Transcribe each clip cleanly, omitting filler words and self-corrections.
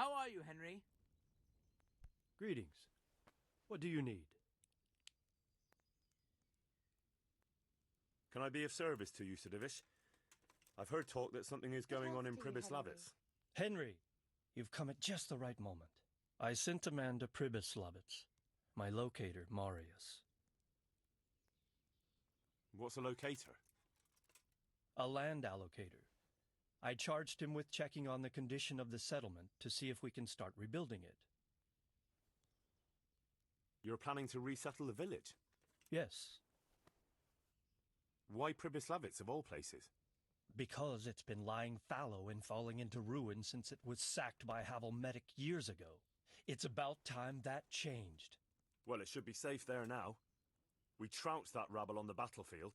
How are you, Henry? Greetings. What do you need? Can I be of service to you, Sir Divish? I've heard talk that something is going on in Pribyslavitz. Henry, you've come at just the right moment. I sent a man to Pribyslavitz. My locator, Marius. What's a locator? A land allocator. I charged him with checking on the condition of the settlement to see if we can start rebuilding it. You're planning to resettle the village? Yes. Why Pribyslavitz, of all places? Because it's been lying fallow and falling into ruin since it was sacked by Havelmetic years ago. It's about time that changed. Well, it should be safe there now. We trounced that rabble on the battlefield.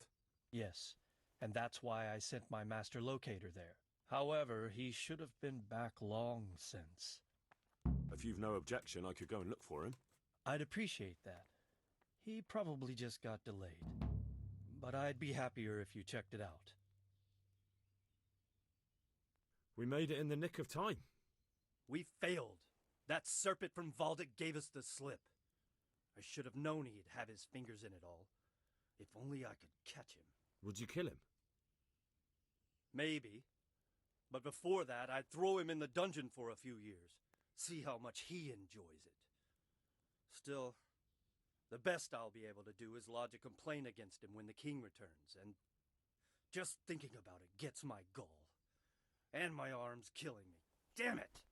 Yes, and that's why I sent my master locator there. However, he should have been back long since. If you've no objection, I could go and look for him. I'd appreciate that. He probably just got delayed. But I'd be happier if you checked it out. We made it in the nick of time. We failed. That serpent from Valdic gave us the slip. I should have known he'd have his fingers in it all. If only I could catch him. Would you kill him? Maybe. But before that, I'd throw him in the dungeon for a few years. See how much he enjoys it. Still, the best I'll be able to do is lodge a complaint against him when the king returns, and just thinking about it gets my gall. And my arm's killing me. Damn it!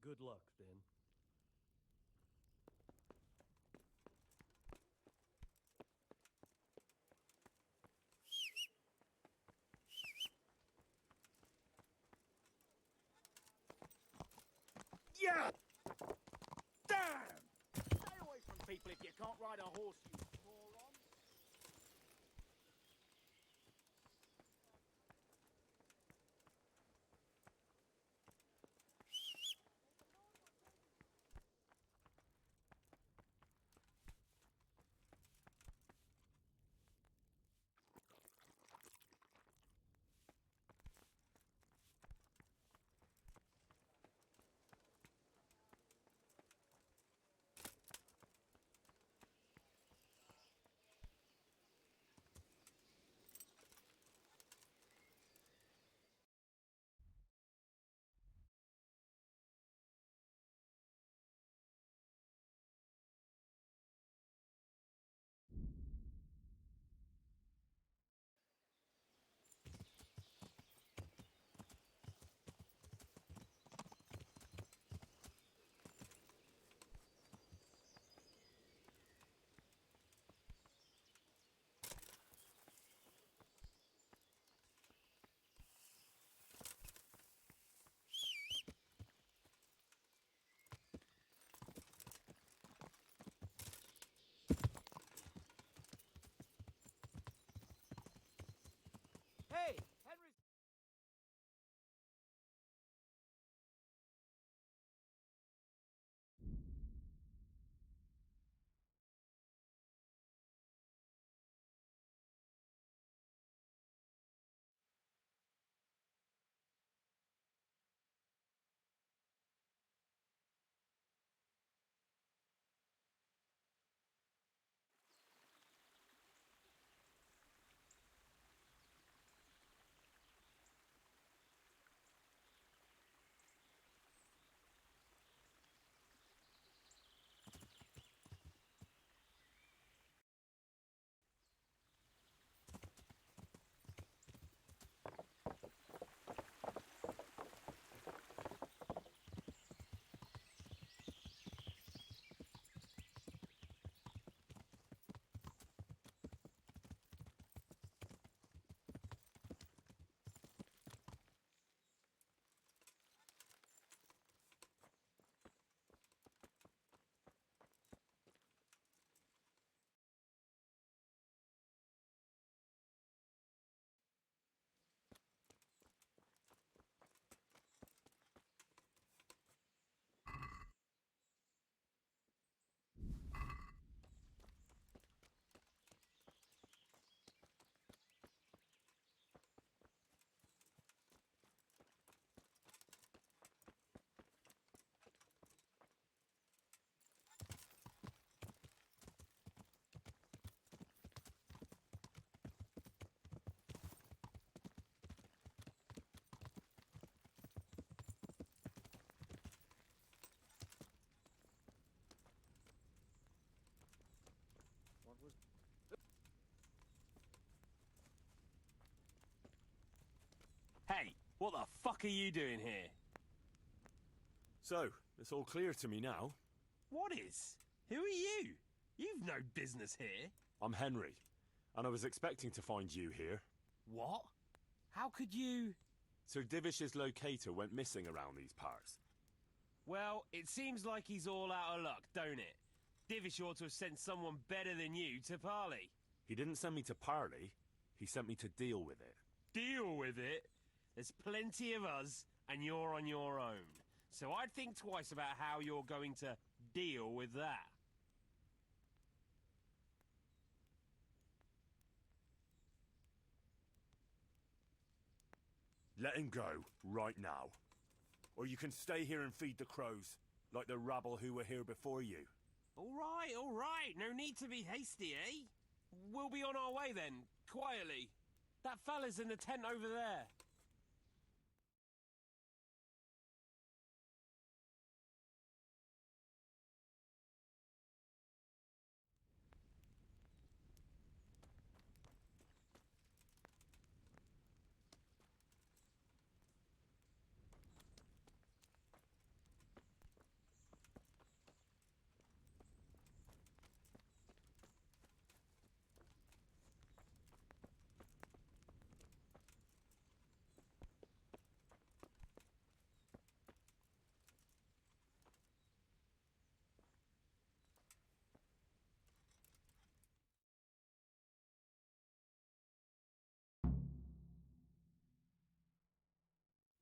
Good luck, then. Yeah! Damn! Stay away from people if you can't ride a horse, you moron. What the fuck are you doing here? So, it's all clear to me now. What is? Who are you? You've no business here. I'm Henry, and I was expecting to find you here. What? How could you... Sir Divish's locator went missing around these parts. Well, it seems like he's all out of luck, don't it? Divish ought to have sent someone better than you to parley. He didn't send me to parley, he sent me to deal with it. Deal with it? There's plenty of us, and you're on your own. So I'd think twice about how you're going to deal with that. Let him go, right now. Or you can stay here and feed the crows, like the rabble who were here before you. All right. No need to be hasty, eh? We'll be on our way then, quietly. That fella's in the tent over there.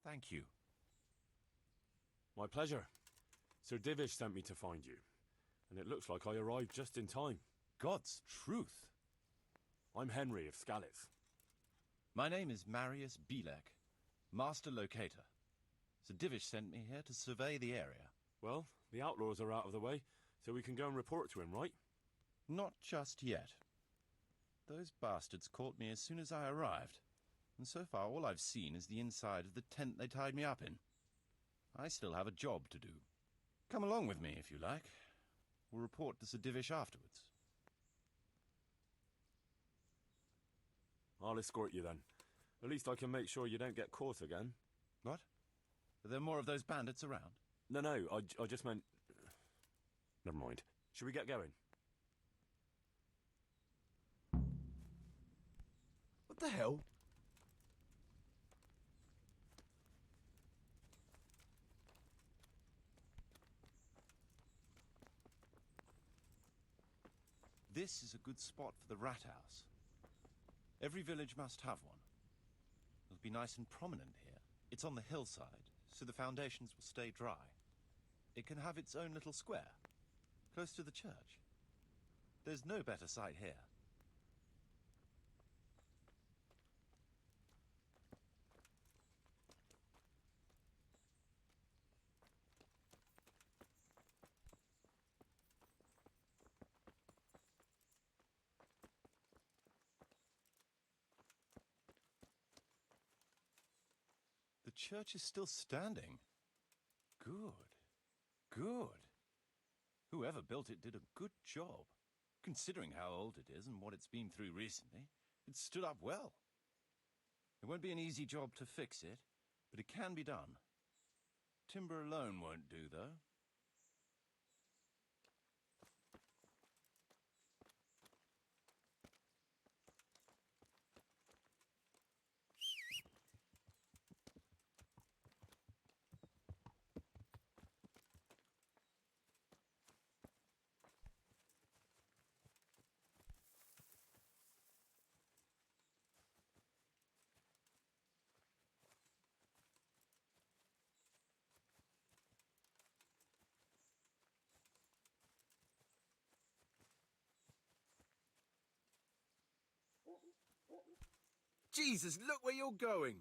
Thank you. My pleasure. Sir Divish sent me to find you, and it looks like I arrived just in time. God's truth. I'm Henry of Skalitz. My name is Marius Belek, Master Locator. Sir Divish sent me here to survey the area. Well, the outlaws are out of the way, so we can go and report to him, right? Not just yet. Those bastards caught me as soon as I arrived, and so far all I've seen is the inside of the tent they tied me up in. I still have a job to do. Come along with me, if you like. We'll report to Sir Divish afterwards. I'll escort you then. At least I can make sure you don't get caught again. What? Are there more of those bandits around? No, I just meant... Never mind. Should we get going? What the hell? This is a good spot for the rat house. Every village must have one. It'll be nice and prominent here. It's on the hillside, so the foundations will stay dry. It can have its own little square, close to the church. There's no better site here. The church is still standing. Good. Whoever built it did a good job. Considering how old it is and what it's been through recently, it stood up well. It won't be an easy job to fix it, but it can be done. Timber alone won't do, though. Jesus, look where you're going!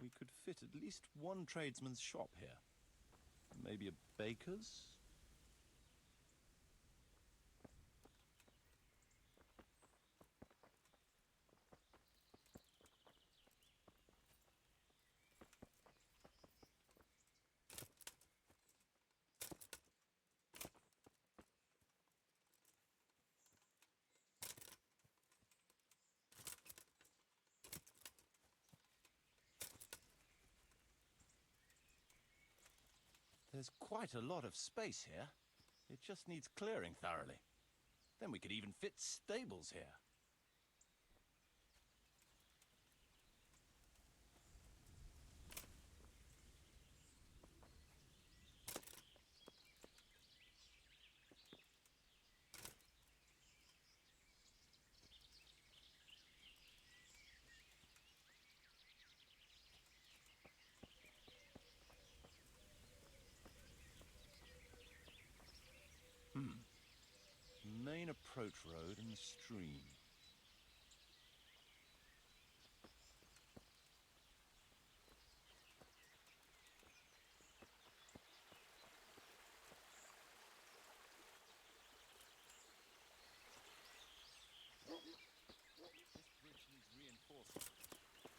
We could fit at least one tradesman's shop here. Maybe a baker's? There's quite a lot of space here. It just needs clearing thoroughly. Then we could even fit stables here. Main approach road and the stream. This bridge needs reinforcement.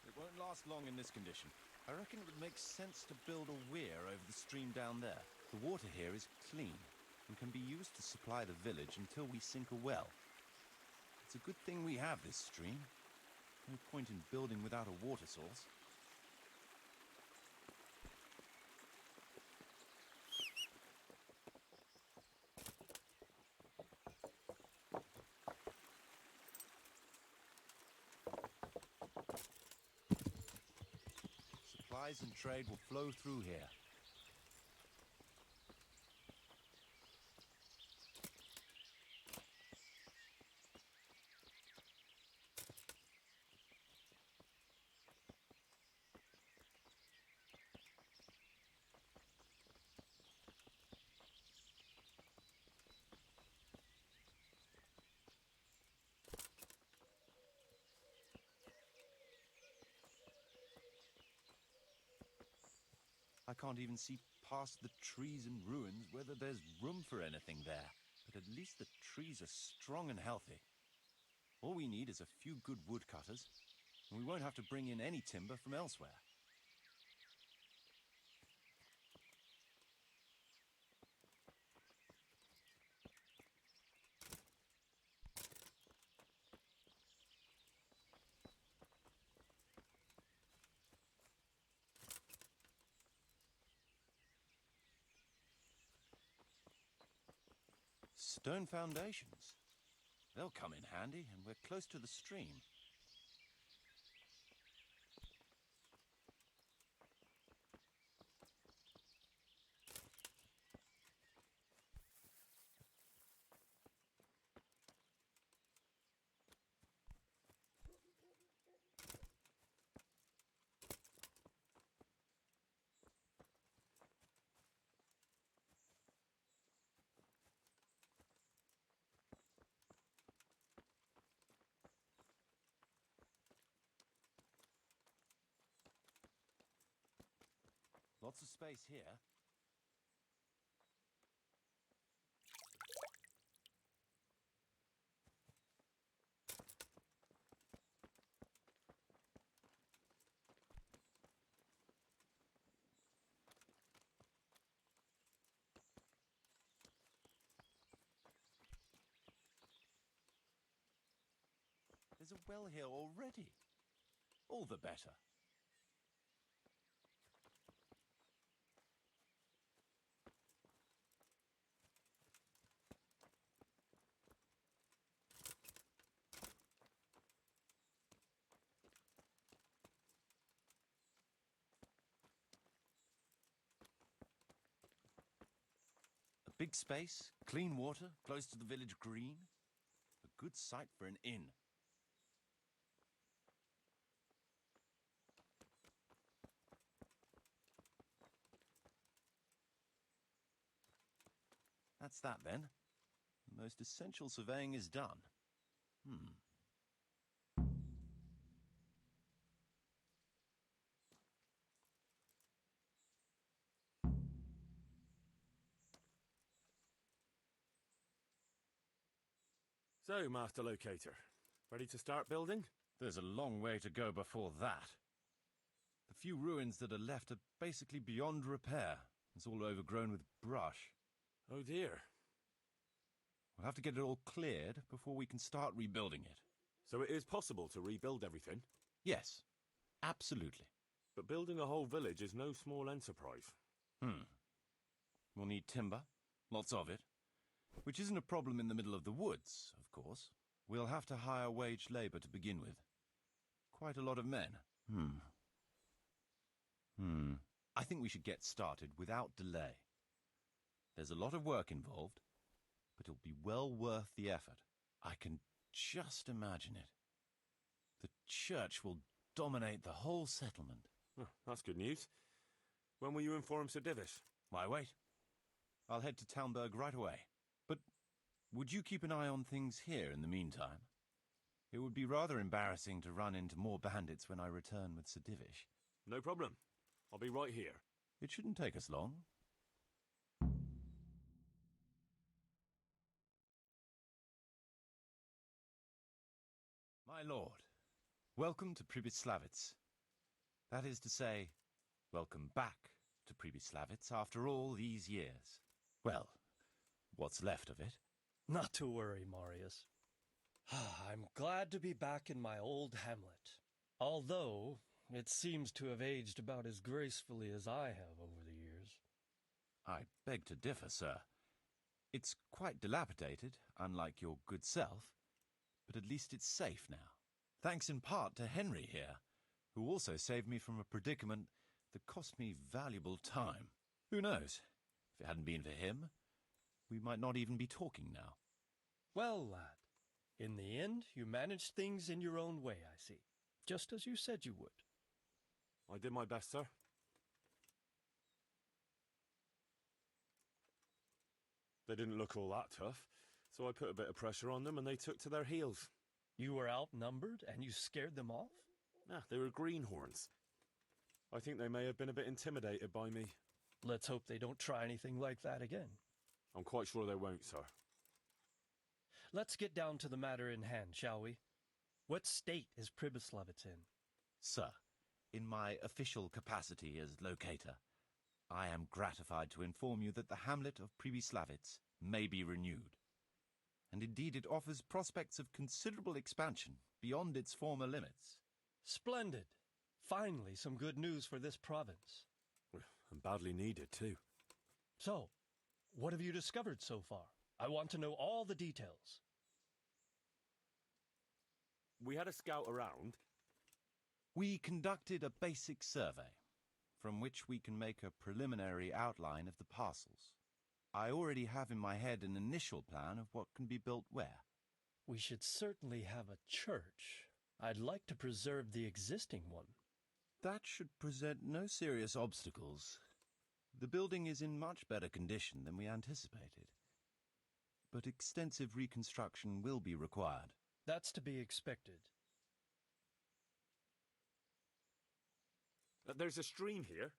It won't last long in this condition. I reckon it would make sense to build a weir over the stream down there. The water here is clean and can be used to supply the village until we sink a well. It's a good thing we have this stream. No point in building without a water source. Supplies and trade will flow through here. I can't even see past the trees and ruins whether there's room for anything there. But at least the trees are strong and healthy. All we need is a few good woodcutters, and we won't have to bring in any timber from elsewhere. Stone foundations. They'll come in handy, and we're close to the stream. Lots of space here. There's a well here already. All the better. A big space, clean water, close to the village green. A good site for an inn. That's that then. The most essential surveying is done. So, Master Locator, ready to start building? There's a long way to go before that. The few ruins that are left are basically beyond repair. It's all overgrown with brush. Oh dear. We'll have to get it all cleared before we can start rebuilding it. So it is possible to rebuild everything? Yes, absolutely. But building a whole village is no small enterprise. We'll need timber, lots of it. Which isn't a problem in the middle of the woods, of course. We'll have to hire wage labor to begin with. Quite a lot of men. I think we should get started without delay. There's a lot of work involved, but it'll be well worth the effort. I can just imagine it. The church will dominate the whole settlement. Oh, that's good news. When will you inform Sir Divish? Why wait? I'll head to Talmberg right away. But would you keep an eye on things here in the meantime? It would be rather embarrassing to run into more bandits when I return with Sir Divish. No problem. I'll be right here. It shouldn't take us long. My lord, welcome to Pribyslavitz. That is to say, welcome back to Pribyslavitz after all these years. Well, what's left of it. Not to worry, Marius. I'm glad to be back in my old hamlet. Although, it seems to have aged about as gracefully as I have over the years. I beg to differ, sir. It's quite dilapidated, unlike your good self, but at least it's safe now. Thanks in part to Henry here, who also saved me from a predicament that cost me valuable time. Who knows? If it hadn't been for him, we might not even be talking now. Well, lad, in the end, you managed things in your own way, I see. Just as you said you would. I did my best, sir. They didn't look all that tough, so I put a bit of pressure on them and they took to their heels. You were outnumbered and you scared them off? They were greenhorns. I think they may have been a bit intimidated by me. Let's hope they don't try anything like that again. I'm quite sure they won't, sir. Let's get down to the matter in hand, shall we? What state is Pribyslavitz in? Sir, in my official capacity as locator, I am gratified to inform you that the hamlet of Pribyslavitz may be renewed. And indeed it offers prospects of considerable expansion beyond its former limits. Splendid. Finally, some good news for this province. And badly needed, too. So, what have you discovered so far? I want to know all the details. We had a scout around. We conducted a basic survey, from which we can make a preliminary outline of the parcels. I already have in my head an initial plan of what can be built where. We should certainly have a church. I'd like to preserve the existing one. That should present no serious obstacles. The building is in much better condition than we anticipated. But extensive reconstruction will be required. That's to be expected. There's a stream here,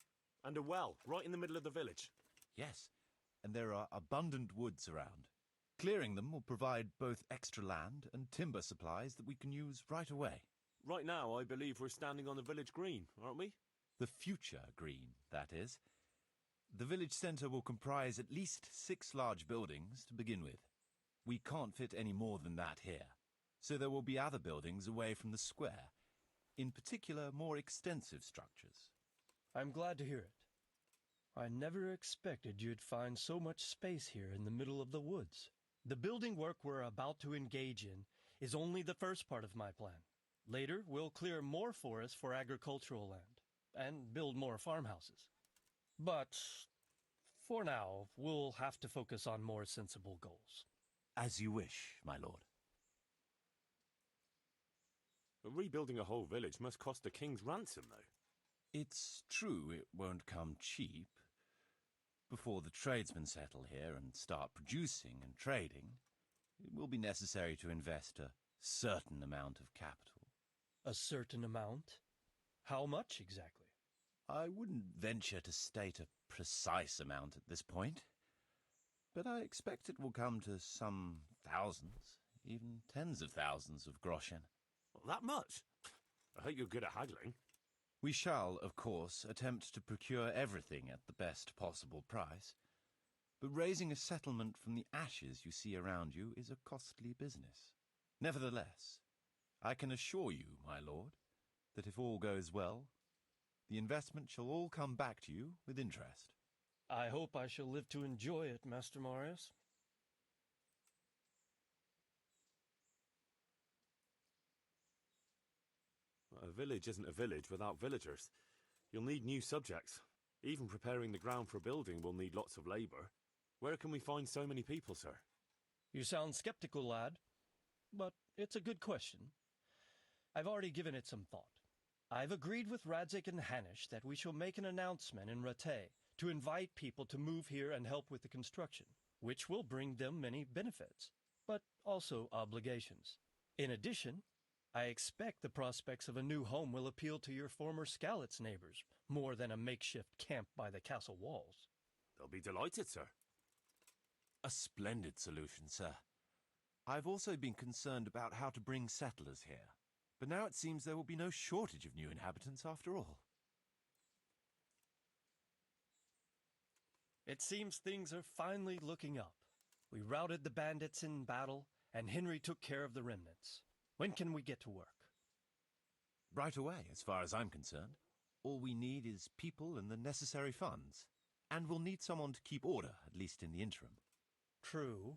and a well, right in the middle of the village. Yes, and there are abundant woods around. Clearing them will provide both extra land and timber supplies that we can use right away. Right now, I believe we're standing on the village green, aren't we? The future green, that is. The village centre will comprise at least 6 large buildings to begin with. We can't fit any more than that here, so there will be other buildings away from the square, in particular more extensive structures. I'm glad to hear it. I never expected you'd find so much space here in the middle of the woods. The building work we're about to engage in is only the first part of my plan. Later, we'll clear more forest for agricultural land and build more farmhouses. But for now, we'll have to focus on more sensible goals. As you wish, my lord. Rebuilding a whole village must cost a king's ransom, though. It's true it won't come cheap. Before the tradesmen settle here and start producing and trading, it will be necessary to invest a certain amount of capital. A certain amount? How much exactly? I wouldn't venture to state a precise amount at this point, but I expect it will come to some thousands, even tens of thousands of groschen. Well, that much? I hope you're good at haggling. We shall, of course, attempt to procure everything at the best possible price. But raising a settlement from the ashes you see around you is a costly business. Nevertheless, I can assure you, my lord, that if all goes well, the investment shall all come back to you with interest. I hope I shall live to enjoy it, Master Marius. A village isn't a village without villagers. You'll need new subjects. Even preparing the ground for building will need lots of labour. Where can we find so many people, sir? You sound skeptical, lad, but it's a good question. I've already given it some thought. I've agreed with Radzig and Hanish that we shall make an announcement in Rattay to invite people to move here and help with the construction, which will bring them many benefits, but also obligations. In addition, I expect the prospects of a new home will appeal to your former Skalitz neighbors more than a makeshift camp by the castle walls. They'll be delighted, sir. A splendid solution, sir. I've also been concerned about how to bring settlers here, but now it seems there will be no shortage of new inhabitants after all. It seems things are finally looking up. We routed the bandits in battle, and Henry took care of the remnants. When can we get to work? Right away, as far as I'm concerned. All we need is people and the necessary funds. And we'll need someone to keep order, at least in the interim. True.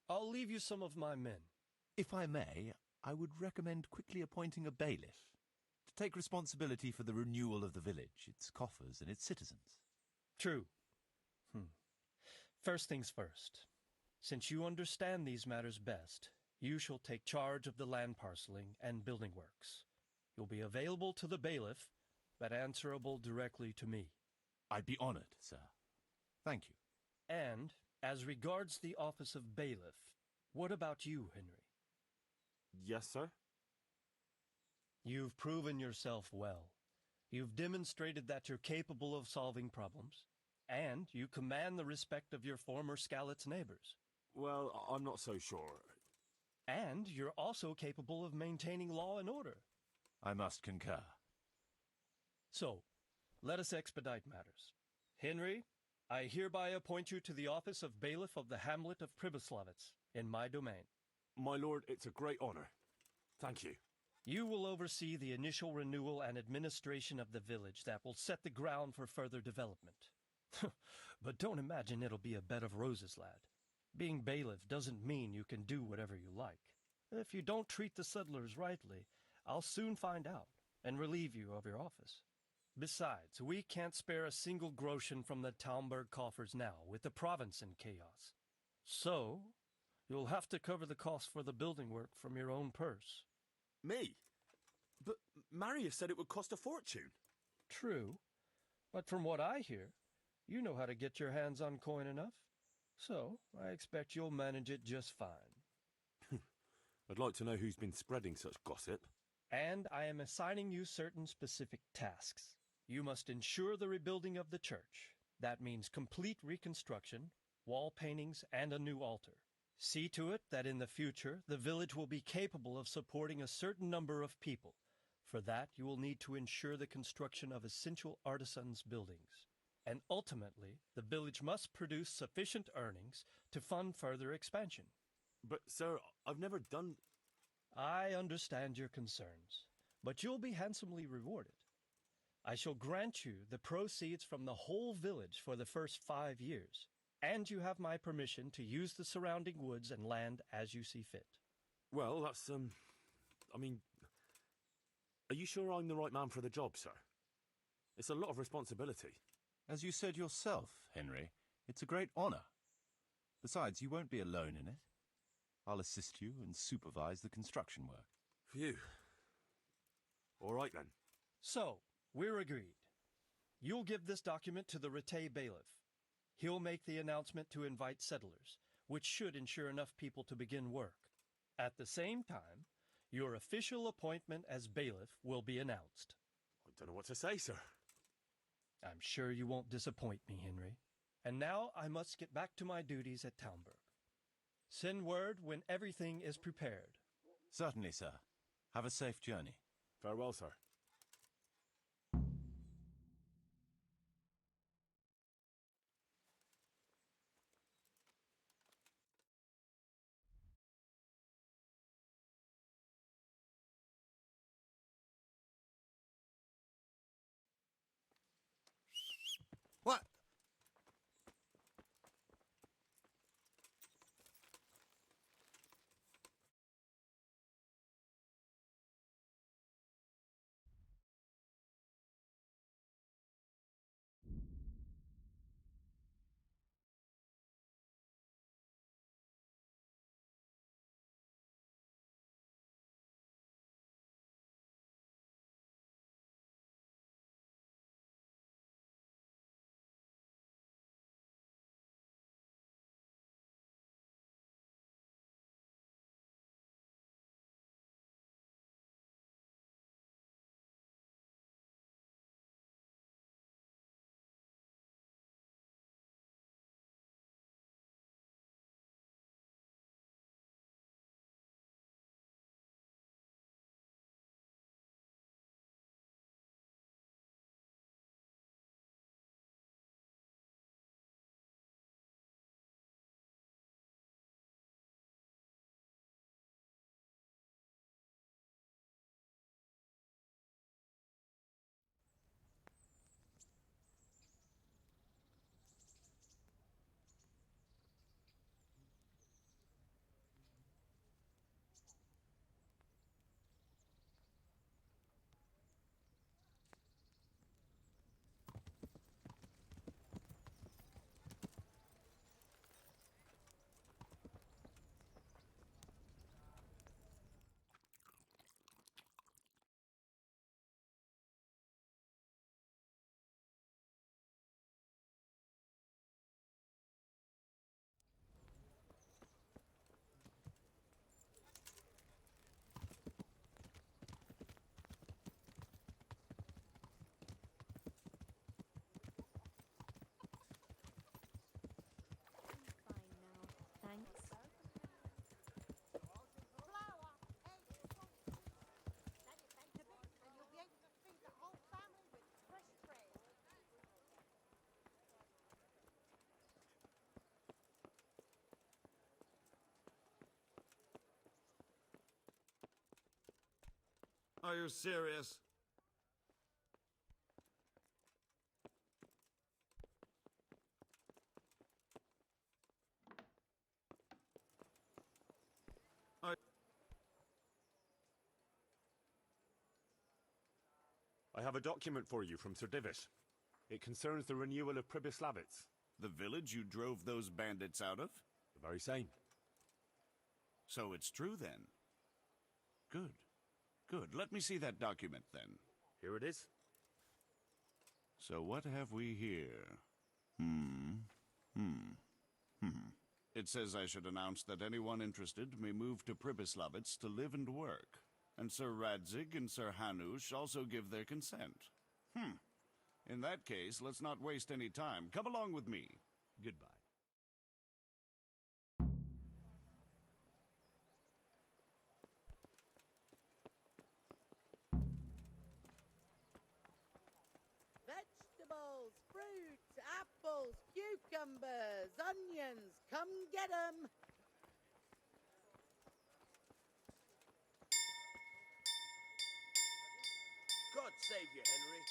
I'll leave you some of my men. If I may, I would recommend quickly appointing a bailiff to take responsibility for the renewal of the village, its coffers and its citizens. True. First things first. Since you understand these matters best, you shall take charge of the land parceling and building works. You'll be available to the bailiff, but answerable directly to me. I'd be honored, sir. Thank you. And, as regards the office of bailiff, what about you, Henry? Yes, sir? You've proven yourself well. You've demonstrated that you're capable of solving problems, and you command the respect of your former Skalitz neighbors. Well, I'm not so sure. And you're also capable of maintaining law and order. I must concur. So, let us expedite matters. Henry, I hereby appoint you to the office of bailiff of the hamlet of Pribyslavitz, in my domain. My lord, it's a great honour. Thank you. You will oversee the initial renewal and administration of the village that will set the ground for further development. But don't imagine it'll be a bed of roses, lad. Being bailiff doesn't mean you can do whatever you like. If you don't treat the settlers rightly, I'll soon find out and relieve you of your office. Besides, we can't spare a single groschen from the Talmberg coffers now, with the province in chaos. So, you'll have to cover the cost for the building work from your own purse. Me? But Marius said it would cost a fortune. True, but from what I hear, you know how to get your hands on coin enough. So, I expect you'll manage it just fine. I'd like to know who's been spreading such gossip. And I am assigning you certain specific tasks. You must ensure the rebuilding of the church. That means complete reconstruction, wall paintings, and a new altar. See to it that in the future, the village will be capable of supporting a certain number of people. For that, you will need to ensure the construction of essential artisans' buildings. And ultimately, the village must produce sufficient earnings to fund further expansion. But, sir, I've never done... I understand your concerns, but you'll be handsomely rewarded. I shall grant you the proceeds from the whole village for the first 5 years, and you have my permission to use the surrounding woods and land as you see fit. Well, that's, I mean... Are you sure I'm the right man for the job, sir? It's a lot of responsibility. As you said yourself, Henry, it's a great honor. Besides, you won't be alone in it. I'll assist you and supervise the construction work. Phew. All right, then. So, we're agreed. You'll give this document to the Rattay bailiff. He'll make the announcement to invite settlers, which should ensure enough people to begin work. At the same time, your official appointment as bailiff will be announced. I don't know what to say, sir. I'm sure you won't disappoint me, Henry. And now I must get back to my duties at Talmberg. Send word when everything is prepared. Certainly, sir. Have a safe journey. Farewell, sir. What? Are you serious? I have a document for you from Sir Divish. It concerns the renewal of Pribyslavitz. The village you drove those bandits out of? The very same. So it's true then? Good. Good. Let me see that document then. Here it is. So what have we here? It says I should announce that anyone interested may move to Pribyslavitz to live and work. And Sir Radzig and Sir Hanush also give their consent. In that case, let's not waste any time. Come along with me. Goodbye. Vegetables, fruits, apples, cucumbers, onions, come get 'em. God save you, Henry.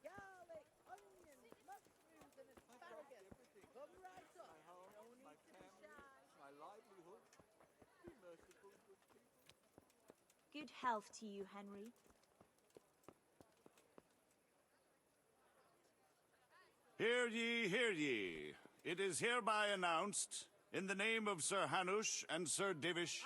Garlic, onions, mushrooms, and asparagus. Come right up. No need to be shy. My livelihood. Be merciful, good people. Good health to you, Henry. Hear ye, hear ye. It is hereby announced, in the name of Sir Hanush and Sir Divish,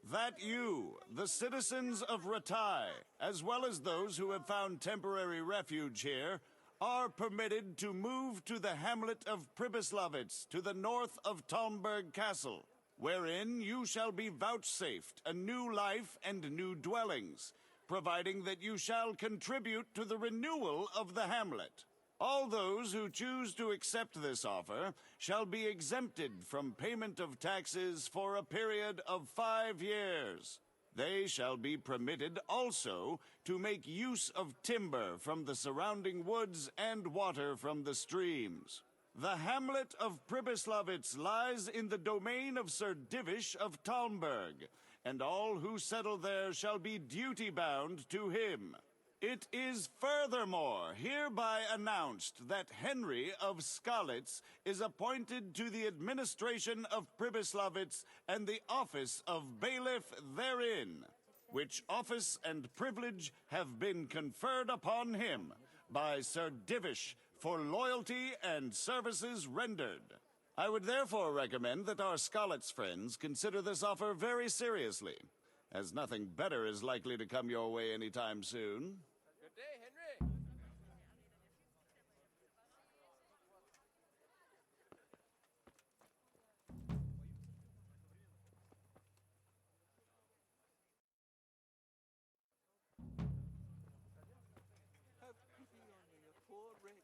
that you, the citizens of Ratai, as well as those who have found temporary refuge here, are permitted to move to the hamlet of Pribyslavitz to the north of Talmberg Castle, wherein you shall be vouchsafed a new life and new dwellings, providing that you shall contribute to the renewal of the hamlet. All those who choose to accept this offer shall be exempted from payment of taxes for a period of 5 years. They shall be permitted also to make use of timber from the surrounding woods and water from the streams. The hamlet of Pribyslavitz lies in the domain of Sir Divish of Talmberg, and all who settle there shall be duty-bound to him. It is furthermore hereby announced that Henry of Skalitz is appointed to the administration of Pribyslavitz and the office of bailiff therein, which office and privilege have been conferred upon him by Sir Divish for loyalty and services rendered. I would therefore recommend that our Skalitz friends consider this offer very seriously, as nothing better is likely to come your way anytime soon. Good day, Henry. Have pity on me, a poor wretch.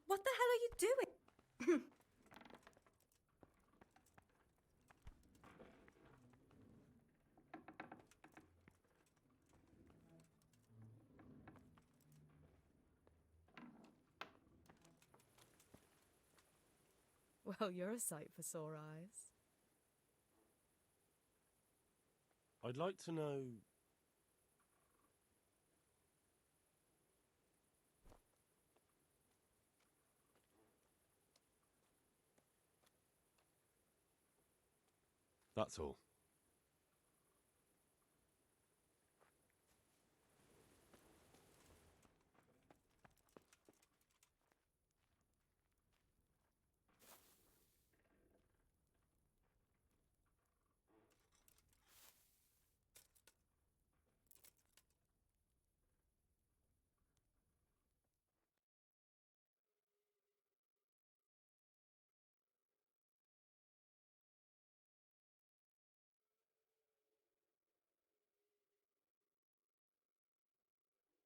What the hell are you doing? Well, you're a sight for sore eyes. I'd like to know... That's all.